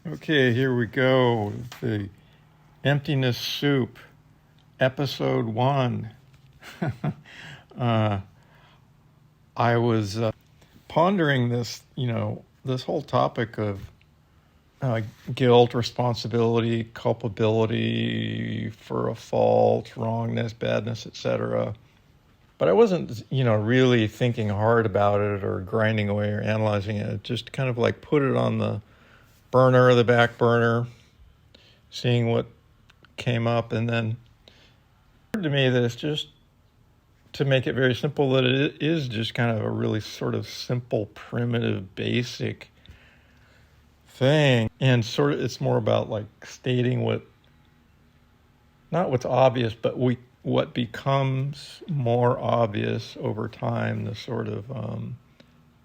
Okay, here we go. The Emptiness Soup, Episode 1. uh, I was pondering this, this whole topic of guilt, responsibility, culpability for a fault, wrongness, badness, etc. But I wasn't, really thinking hard about it or grinding away or analyzing it. Just kind of like put it on the burner or the back burner, seeing what came up, and then it occurred to me that it's just, to make it very simple, that it is just kind of a really sort of simple, primitive, basic thing. And sort of it's more about like stating not what's obvious, but what becomes more obvious over time, the sort of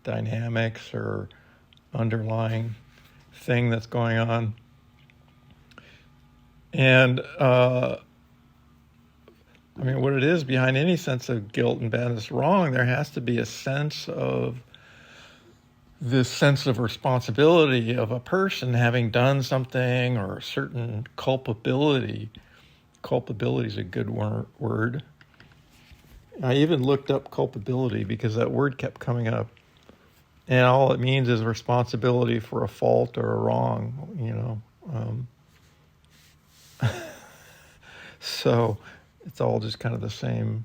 dynamics or underlying thing that's going on. And what it is behind any sense of guilt and badness, wrong, there has to be a sense of this sense of responsibility of a person having done something, or a certain culpability. Culpability is a good word. I even looked up culpability because that word kept coming up. And all it means is responsibility for a fault or a wrong, So it's all just kind of the same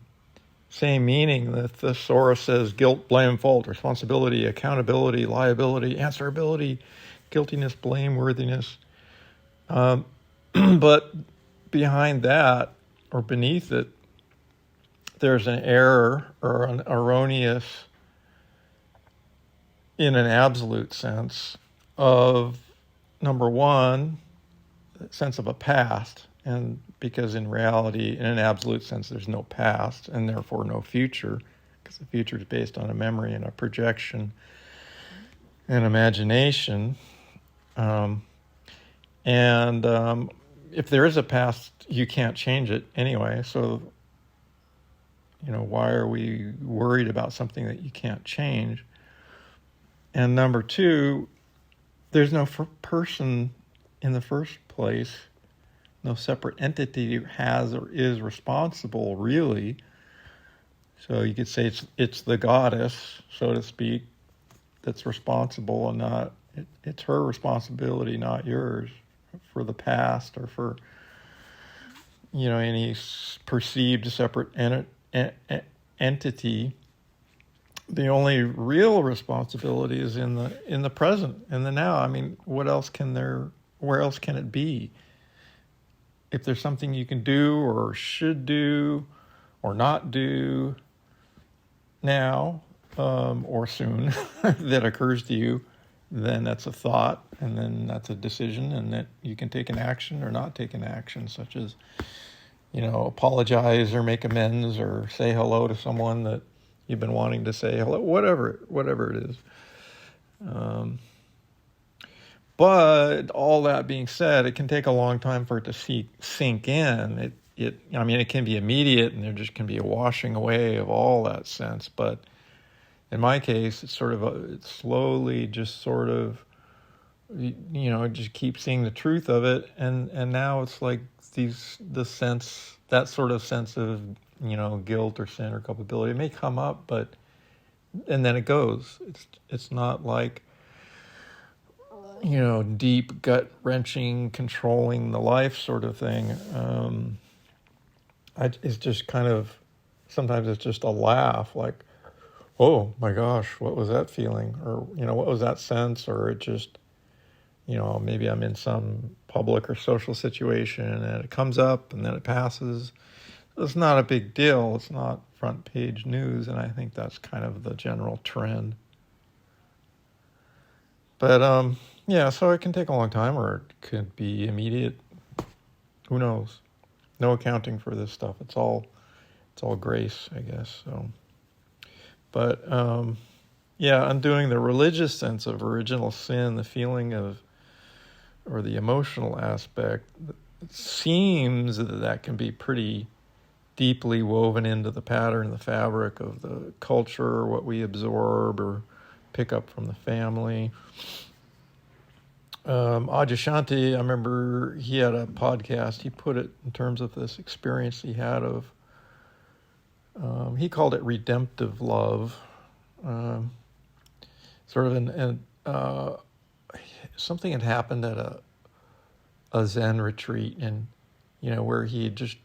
meaning. The thesaurus says guilt, blame, fault, responsibility, accountability, liability, answerability, guiltiness, blameworthiness. But behind that, or beneath it, there's an error or an erroneous, in an absolute sense, of, number one, sense of a past. And because in reality, in an absolute sense, there's no past and therefore no future, because the future is based on a memory and a projection and imagination. If there is a past, you can't change it anyway. So, why are we worried about something that you can't change? And number two, there's no person in the first place, no separate entity who has or is responsible, really. So you could say it's the goddess, so to speak, that's responsible, and it's her responsibility, not yours, for the past or for any perceived separate entity. The only real responsibility is in the present, in the now. Where else can it be? If there's something you can do or should do or not do now or soon that occurs to you, then that's a thought, and then that's a decision, and that you can take an action or not take an action, such as, apologize or make amends or say hello to someone that you've been wanting to say hello, whatever it is. But all that being said, it can take a long time for it to sink in. It can be immediate, and there just can be a washing away of all that sense. But in my case, it's it's slowly just sort of, just keep seeing the truth of it. And now it's like that sort of sense of, guilt or sin or culpability, it may come up, and then it goes. It's not like, deep gut-wrenching, controlling the life sort of thing. It's just kind of, sometimes it's just a laugh, like, oh my gosh, what was that feeling? Or, what was that sense? Or it just, maybe I'm in some public or social situation and it comes up and then it passes. It's not a big deal. It's not front page news. And I think that's kind of the general trend. But, so it can take a long time, or it could be immediate. Who knows? No accounting for this stuff. It's all grace, I guess. So, but undoing the religious sense of original sin, the feeling of, or the emotional aspect, it seems that can be pretty deeply woven into the pattern, the fabric of the culture, what we absorb or pick up from the family. Adyashanti, I remember he had a podcast. He put it in terms of this experience he had of, he called it redemptive love. Um, sort of something had happened at a Zen retreat, and where he just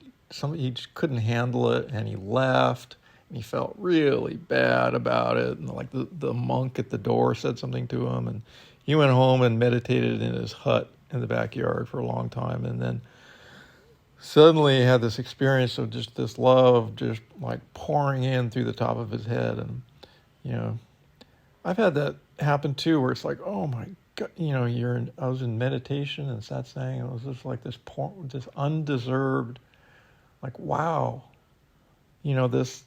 couldn't handle it, and he left, and he felt really bad about it, and like the monk at the door said something to him, and he went home and meditated in his hut in the backyard for a long time, and then suddenly he had this experience of just this love just like pouring in through the top of his head. And you know I've had that happen too, where it's like, oh my God, I was in meditation and satsang, and it was just like this undeserved, like, wow, this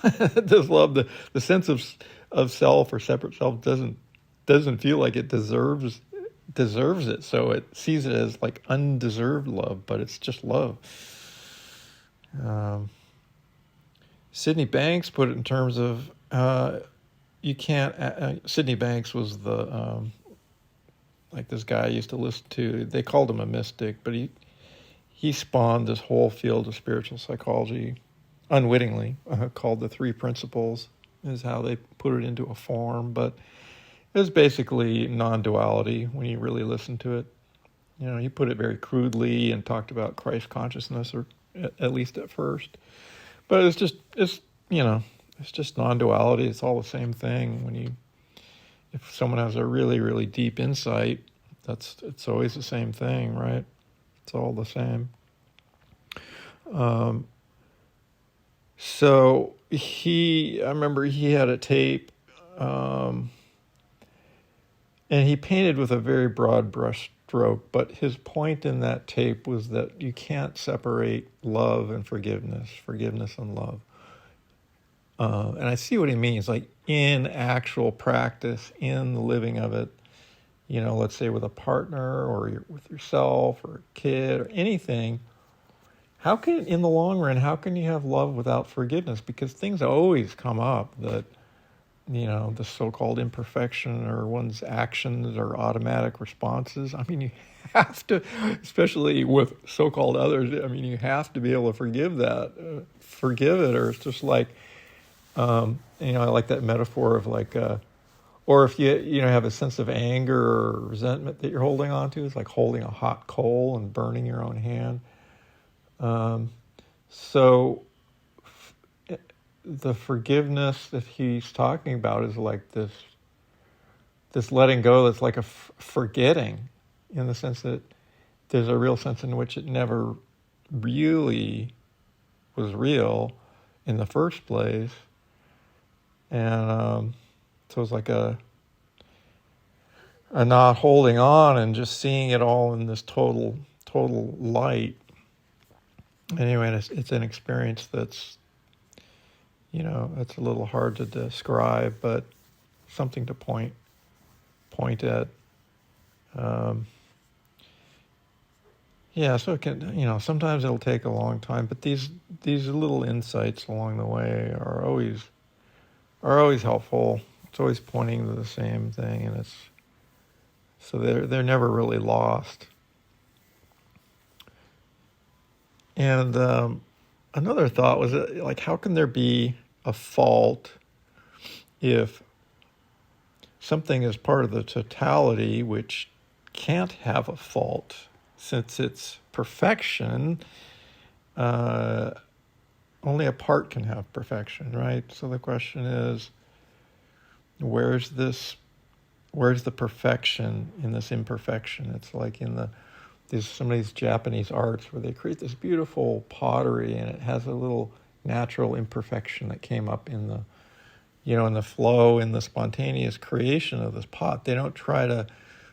this love, the sense of self or separate self doesn't feel like it deserves it, so it sees it as like undeserved love, but it's just love. Sydney Banks put it in terms of you can't. Sydney Banks was the like this guy I used to listen to. They called him a mystic, but he spawned this whole field of spiritual psychology unwittingly, called the Three Principles, is how they put it into a form. But it was basically non-duality when you really listen to it. He put it very crudely and talked about Christ consciousness, or at least at first. But it's just non-duality. It's all the same thing. If someone has a really, really deep insight, it's always the same thing, right? It's all the same. So I remember he had a tape, and he painted with a very broad brush stroke, but his point in that tape was that you can't separate love and forgiveness and love. And I see what he means, like in actual practice, in the living of it, let's say with a partner or with yourself or a kid or anything. In the long run, how can you have love without forgiveness? Because things always come up that, the so-called imperfection or one's actions or automatic responses. I mean, you have to, especially with so-called others, you have to be able to forgive it, or it's just like, I like that metaphor of like, or if you have a sense of anger or resentment that you're holding on to, it's like holding a hot coal and burning your own hand. So the forgiveness that he's talking about is like this letting go that's like a forgetting, in the sense that there's a real sense in which it never really was real in the first place. And so it's like a not holding on and just seeing it all in this total light. Anyway, it's an experience that's, it's a little hard to describe, but something to point at. So it can, sometimes it'll take a long time, but these little insights along the way are always helpful. It's always pointing to the same thing, and so they're never really lost. And another thought was that, like, how can there be a fault if something is part of the totality which can't have a fault, since it's perfection? Only a part can have perfection, right? So the question is, where's the perfection in this imperfection? It's like there's some of these Japanese arts where they create this beautiful pottery, and it has a little natural imperfection that came up in the flow, in the spontaneous creation of this pot. They don't try to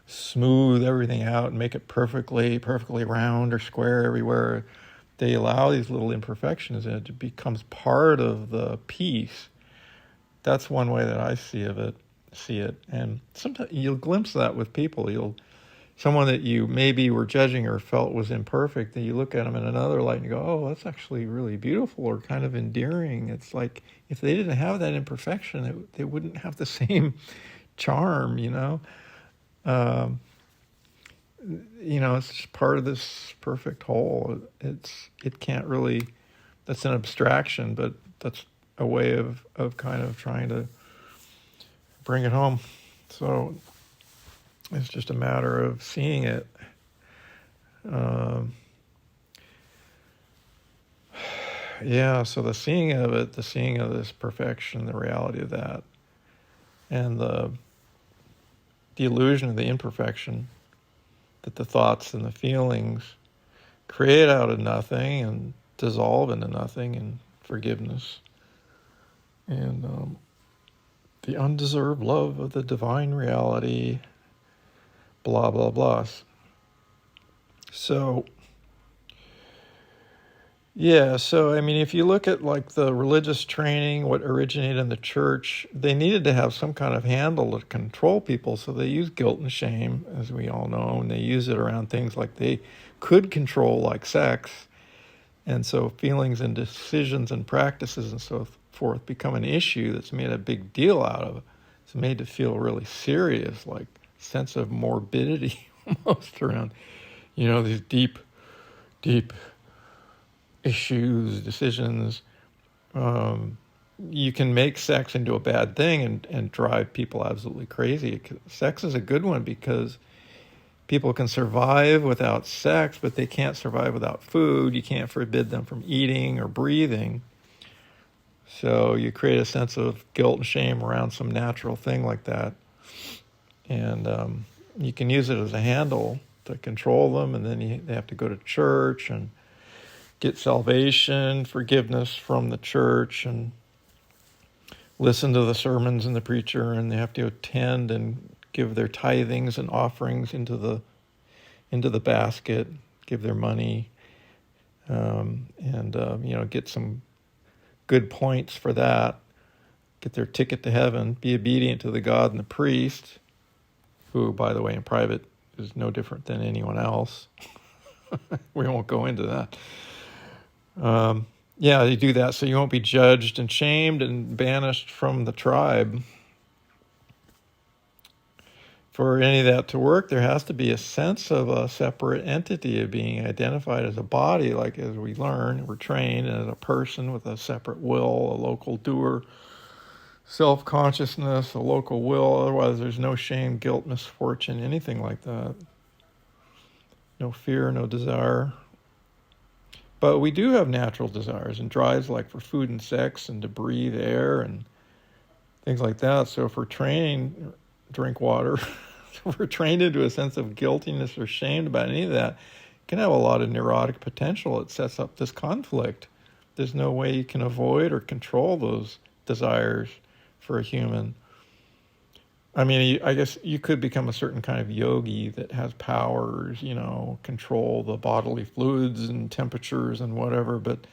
smooth everything out and make it perfectly round or square everywhere. They allow these little imperfections, and it becomes part of the piece. That's one way that I see it. And sometimes you'll glimpse that with people. Someone that you maybe were judging or felt was imperfect, and you look at them in another light and you go, oh, that's actually really beautiful or kind of endearing. It's like, if they didn't have that imperfection, they wouldn't have the same charm, it's just part of this perfect whole. It can't really, that's an abstraction, but that's a way of kind of trying to bring it home. So it's just a matter of seeing it. So the seeing of it, the seeing of this perfection, the reality of that, and the illusion of the imperfection that the thoughts and the feelings create out of nothing and dissolve into nothing and forgiveness. And the undeserved love of the divine reality, blah, blah, blah. So if you look at like the religious training, what originated in the church, they needed to have some kind of handle to control people. So they use guilt and shame, as we all know, and they use it around things like they could control, like sex. And so feelings and decisions and practices and so forth become an issue that's made a big deal out of. It's made to feel really serious, like sense of morbidity almost around, these deep issues, decisions. You can make sex into a bad thing and drive people absolutely crazy. Sex is a good one because people can survive without sex, but they can't survive without food. You can't forbid them from eating or breathing. So you create a sense of guilt and shame around some natural thing like that. And you can use it as a handle to control them, and then they have to go to church and get salvation, forgiveness from the church, and listen to the sermons and the preacher, and they have to attend and give their tithings and offerings into the basket, give their money, and get some good points for that, get their ticket to heaven, be obedient to the God and the priest, who, by the way, in private is no different than anyone else. We won't go into that. They do that so you won't be judged and shamed and banished from the tribe. For any of that to work, there has to be a sense of a separate entity, of being identified as a body, like as we learn, we're trained as a person with a separate will, a local doer, self-consciousness, a local will. Otherwise, there's no shame, guilt, misfortune, anything like that. No fear, no desire. But we do have natural desires and drives, like for food and sex and to breathe air and things like that. So if we're trained, drink water, if we're trained into a sense of guiltiness or shame about any of that, it can have a lot of neurotic potential. It sets up this conflict. There's no way you can avoid or control those desires for a human. I mean, I guess you could become a certain kind of yogi that has powers, control the bodily fluids and temperatures and whatever, but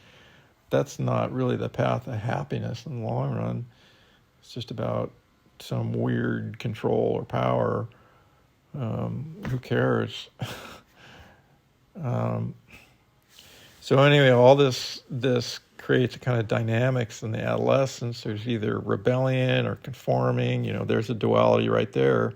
that's not really the path of happiness in the long run. It's just about some weird control or power. Who cares? So anyway, all this creates a kind of dynamics in the adolescence. There's either rebellion or conforming. There's a duality right there.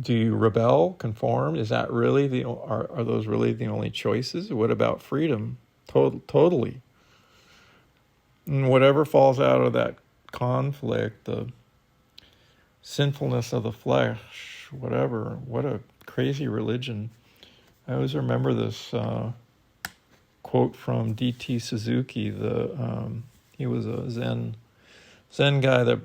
Do you rebel, conform? Is that really are those really the only choices? What about freedom? Totally. And whatever falls out of that conflict, the sinfulness of the flesh, whatever. What a crazy religion. I always remember this quote from D.T. Suzuki. He was a Zen guy that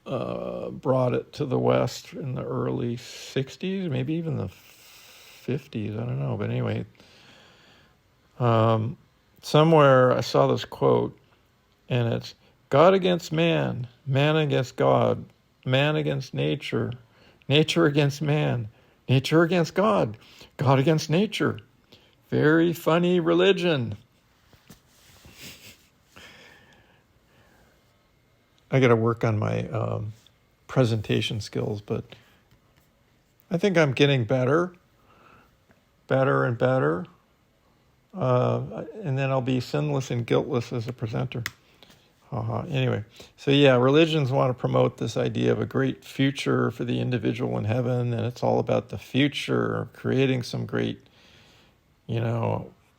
brought it to the West in the early 60s, maybe even the 50s, I don't know. But anyway, somewhere I saw this quote, and it's God against man, man against God, man against nature, nature against man, nature against God, God against nature. Very funny religion. I got to work on my presentation skills, but I think I'm getting better and better. And then I'll be sinless and guiltless as a presenter. Anyway, so yeah, religions want to promote this idea of a great future for the individual in heaven, and it's all about the future, creating some great,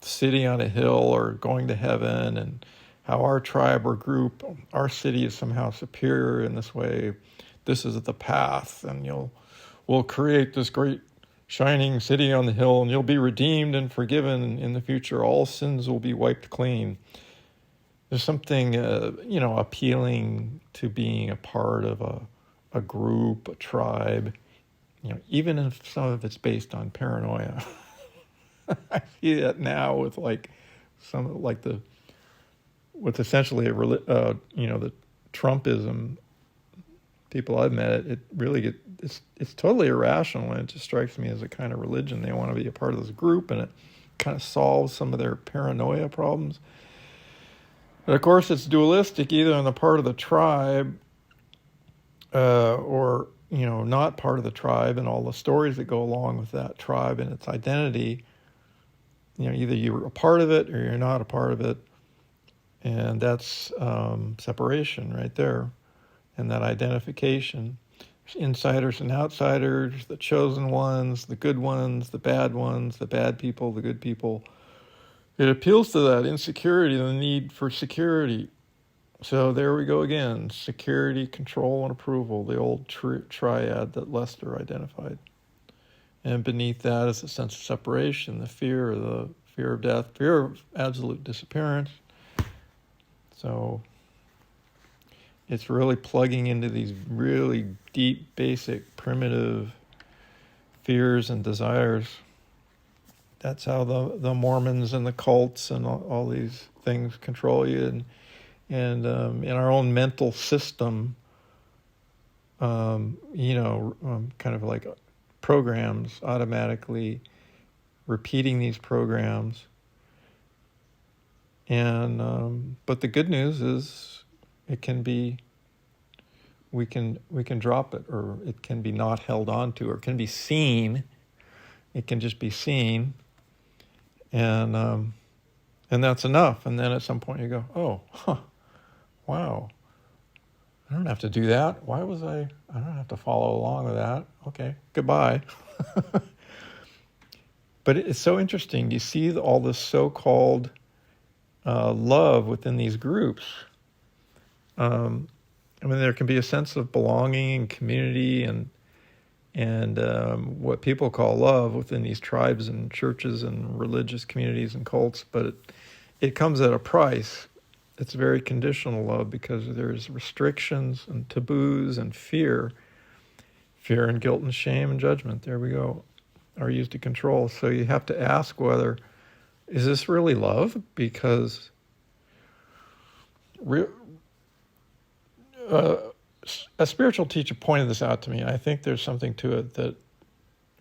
city on a hill or going to heaven, and how our tribe or group, our city is somehow superior in this way. This is the path, and we'll create this great shining city on the hill, and you'll be redeemed and forgiven in the future. All sins will be wiped clean. There's something, appealing to being a part of a group, a tribe, even if some of it's based on paranoia. I see that now with with essentially the Trumpism. People I've met, it really it's totally irrational, and it just strikes me as a kind of religion. They want to be a part of this group, and it kind of solves some of their paranoia problems. But of course, it's dualistic, either on the part of the tribe or not part of the tribe, and all the stories that go along with that tribe and its identity. Either you're a part of it or you're not a part of it, and that's separation right there, and that identification. There's insiders and outsiders, the chosen ones, the good ones, the bad people, the good people. It appeals to that insecurity, the need for security. So there we go again. Security, control, and approval, the old triad that Lester identified. And beneath that is a sense of separation, the fear of death, fear of absolute disappearance. So it's really plugging into these really deep, basic, primitive fears and desires. That's how the Mormons and the cults and all these things control you, and in our own mental system, kind of like programs, automatically repeating these programs. And but the good news is we can drop it, or it can be not held on to, or it can be seen. It can just be seen. And that's enough. And then at some point you go, wow, I don't have to do that. I don't have to follow along with that. Okay, goodbye. But it's so interesting. You see all this so-called love within these groups. There can be a sense of belonging and community and what people call love within these tribes and churches and religious communities and cults, but it comes at a price. It's very conditional love, because there's restrictions and taboos and fear and guilt and shame and judgment. There we go, are used to control. So you have to ask whether, is this really love? Because a spiritual teacher pointed this out to me. I think there's something to it, that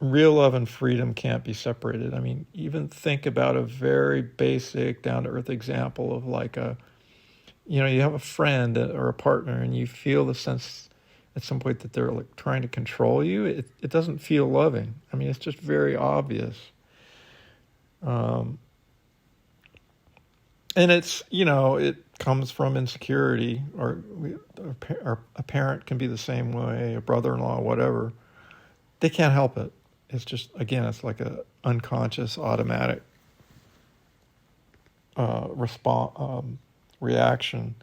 real love and freedom can't be separated. Even think about a very basic, down-to-earth example of you have a friend or a partner, and you feel the sense at some point that they're trying to control you. It doesn't feel loving. It's just very obvious. And it's, it comes from insecurity, or a parent can be the same way, a brother-in-law, whatever. They can't help it. It's just, again, it's like a unconscious, automatic reaction,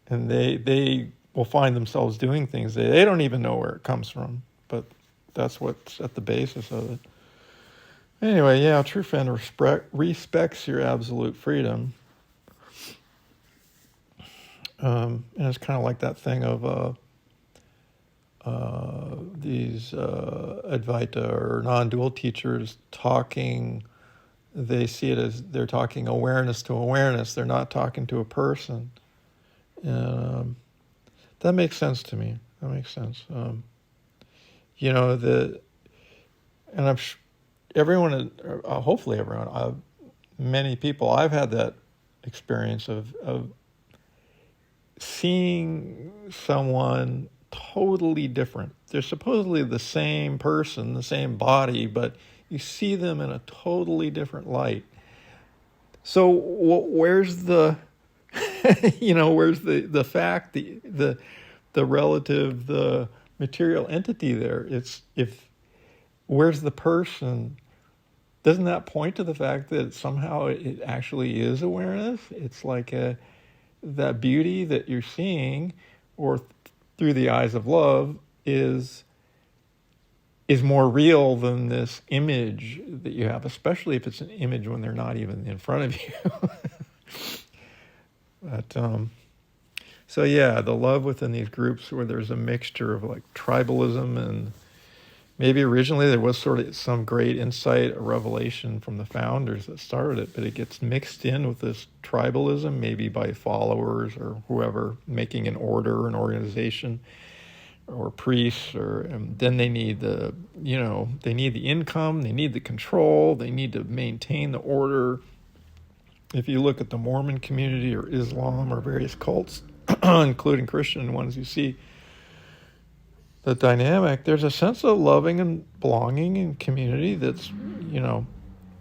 and they will find themselves doing things they don't even know where it comes from, but that's what's at the basis of it. Anyway, yeah, a true friend respects your absolute freedom. And it's kind of like that thing of these Advaita or non-dual teachers talking. They see it as they're talking awareness to awareness. They're not talking to a person. And that makes sense to me. That makes sense. And everyone, hopefully everyone, many people, I've had that experience of seeing someone totally different. They're supposedly the same person, the same body, but you see them in a totally different light. So where's the Where's the fact, the relative, the material entity there? It's if where's the person? Doesn't that point to the fact that somehow it actually is awareness? It's like that beauty that you're seeing, or through the eyes of love, is more real than this image that you have, especially if it's an image when they're not even in front of you. But so yeah, the love within these groups where there's a mixture of like tribalism, and maybe originally there was sort of some great insight, a revelation from the founders that started it, but it gets mixed in with this tribalism, maybe by followers or whoever making an order, an organization, or priests, or and then they need they need the income, they need the control, they need to maintain the order. If you look at the Mormon community or Islam or various cults, including Christian ones, you see the dynamic. There's a sense of loving and belonging and community that's,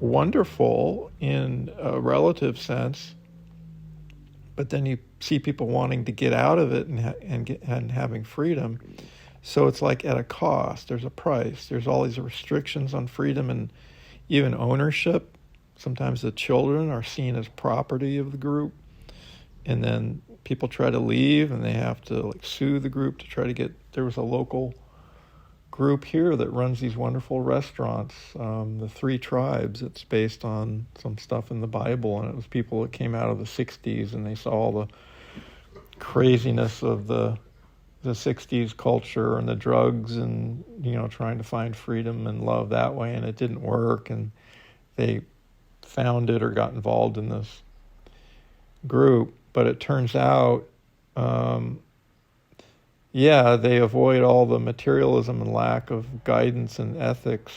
wonderful in a relative sense. But then you see people wanting to get out of it and having freedom. So it's like at a cost. There's a price. There's all these restrictions on freedom and even ownership. Sometimes the children are seen as property of the group, and then people try to leave and they have to sue the group to try to get. There was a local group here that runs these wonderful restaurants, the Three Tribes. It's based on some stuff in the Bible, and it was people that came out of the 60s and they saw all the craziness of the 60s culture and the drugs and trying to find freedom and love that way, and it didn't work, and they founded or got involved in this group. But it turns out they avoid all the materialism and lack of guidance and ethics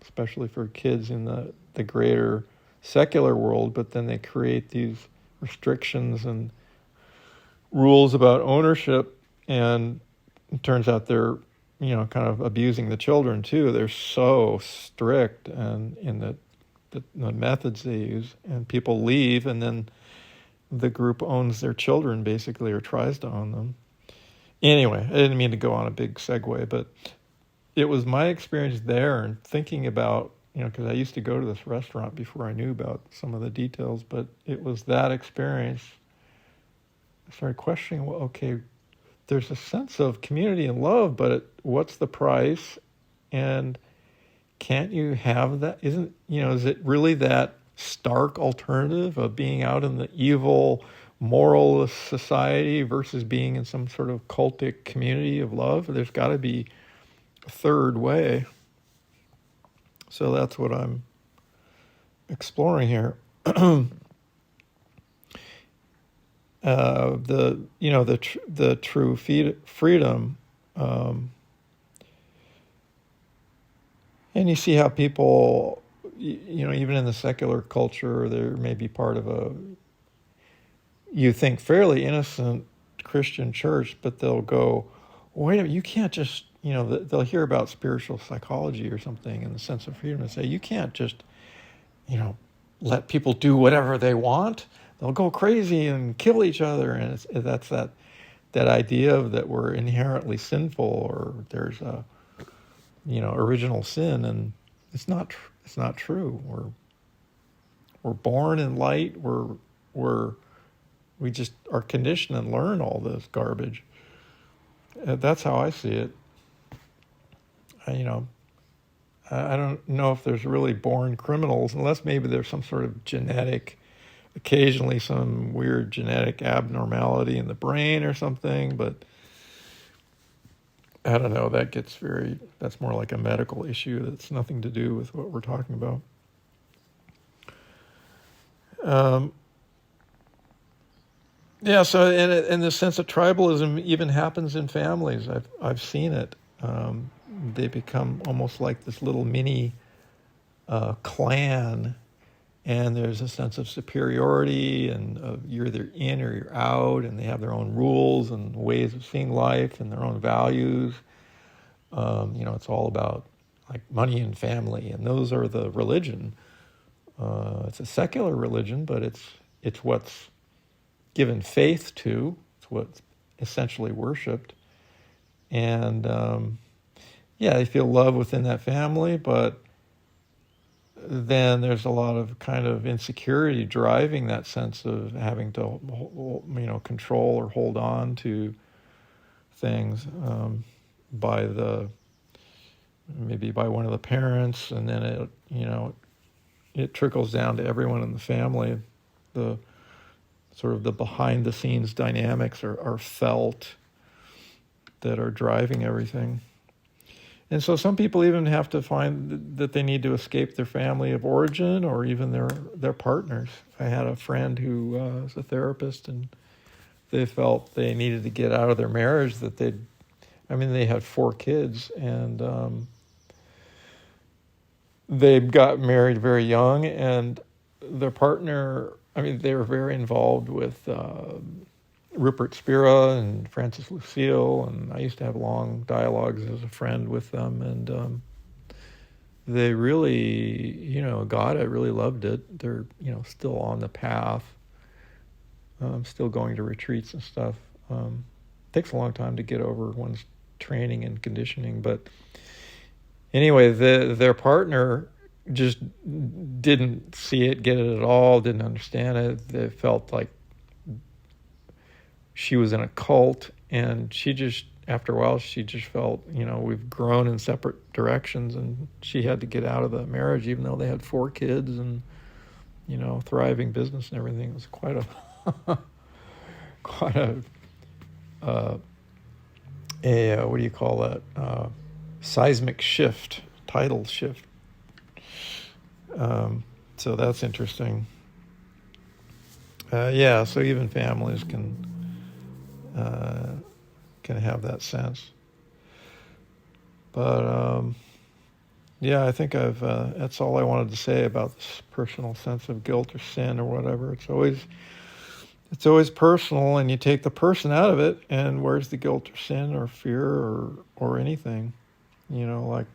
especially for kids in the greater secular world, but then they create these restrictions and rules about ownership, and it turns out they're kind of abusing the children too. They're so strict and in the methods they use, and people leave, and then the group owns their children basically, or tries to own them. Anyway, I didn't mean to go on a big segue, but it was my experience there and thinking about, because I used to go to this restaurant before I knew about some of the details, but it was that experience. I started questioning, well, okay, there's a sense of community and love, but what's the price? And can't you have that? Is it really that stark alternative of being out in the evil, moralist society versus being in some sort of cultic community of love? There's got to be a third way. So that's what I'm exploring here. The true freedom, and you see how people, even in the secular culture, there may be part of you think fairly innocent Christian church, but they'll go, wait a minute, you can't just, they'll hear about spiritual psychology or something in the sense of freedom and say, you can't just, let people do whatever they want. They'll go crazy and kill each other. And that's that idea of that we're inherently sinful, or there's a, original sin. And it's not true. We're born in light. We just are conditioned and learn all this garbage. That's how I see it. I don't know if there's really born criminals, unless maybe there's some sort of occasionally some weird genetic abnormality in the brain or something, but I don't know, that's more like a medical issue that's nothing to do with what we're talking about. So and the sense of tribalism even happens in families. I've seen it. They become almost like this little mini clan, and there's a sense of superiority, and you're either in or you're out, and they have their own rules and ways of seeing life and their own values. It's all about like money and family, and those are the religion. It's a secular religion, but it's what's given faith to. It's what's essentially worshipped. And yeah, they feel love within that family, but then there's a lot of kind of insecurity driving that sense of having to, control or hold on to things by maybe by one of the parents, and then it trickles down to everyone in the family. The sort of the behind the scenes dynamics are felt that are driving everything. And so some people even have to find that they need to escape their family of origin or even their partners. I had a friend who was a therapist, and they felt they needed to get out of their marriage, that they had 4 kids, and they got married very young, and their partner, they were very involved with Rupert Spira and Francis Lucille, and I used to have long dialogues as a friend with them, and they really, got it, really loved it. They're, still on the path, still going to retreats and stuff. Takes a long time to get over one's training and conditioning, but anyway, their partner just didn't see it, get it at all, didn't understand it. They felt like she was in a cult, and she just, after a while, she just felt, we've grown in separate directions, and she had to get out of the marriage, even though they had 4 kids and, thriving business and everything. It was quite a what do you call that? Seismic shift, tidal shift. So that's interesting. So even families can have that sense. But I think that's all I wanted to say about this personal sense of guilt or sin or whatever. It's always personal, and you take the person out of it, and where's the guilt or sin or fear or anything? Like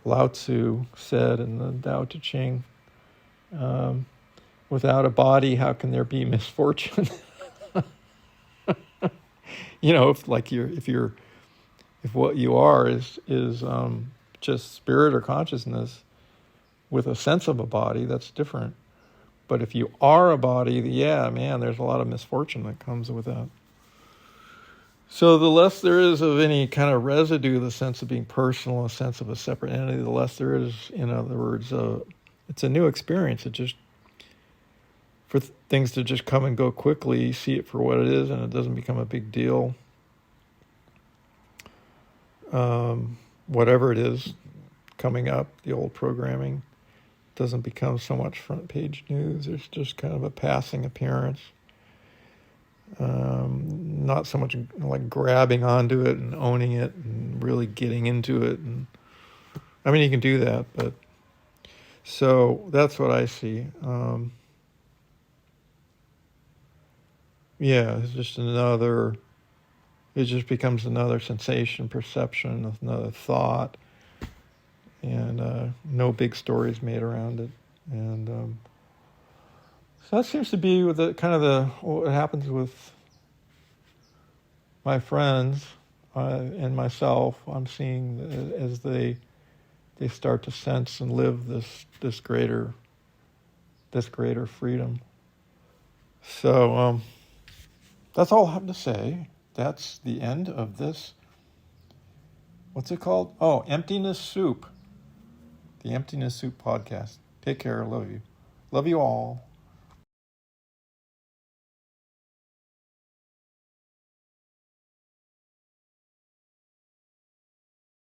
Lao Tzu said in the Tao Te Ching, without a body, how can there be misfortune? If what you are is just spirit or consciousness with a sense of a body, that's different. But if you are a body, there's a lot of misfortune that comes with that. So the less there is of any kind of residue, the sense of being personal, a sense of a separate entity, the less there is, in other words, it's a new experience. It just, for things to just come and go quickly, you see it for what it is, and it doesn't become a big deal. Whatever it is coming up, the old programming doesn't become so much front page news. It's just kind of a passing appearance. Not so much like grabbing onto it and owning it and really getting into it. And you can do that, but so that's what I see. It just becomes another sensation, perception, another thought, and no big stories made around it. And so that seems to be what happens with my friends and myself. I'm seeing as they start to sense and live this greater freedom. So that's all I have to say. That's the end of this. What's it called? Oh, Emptiness Soup. The Emptiness Soup podcast. Take care. Love you. Love you all.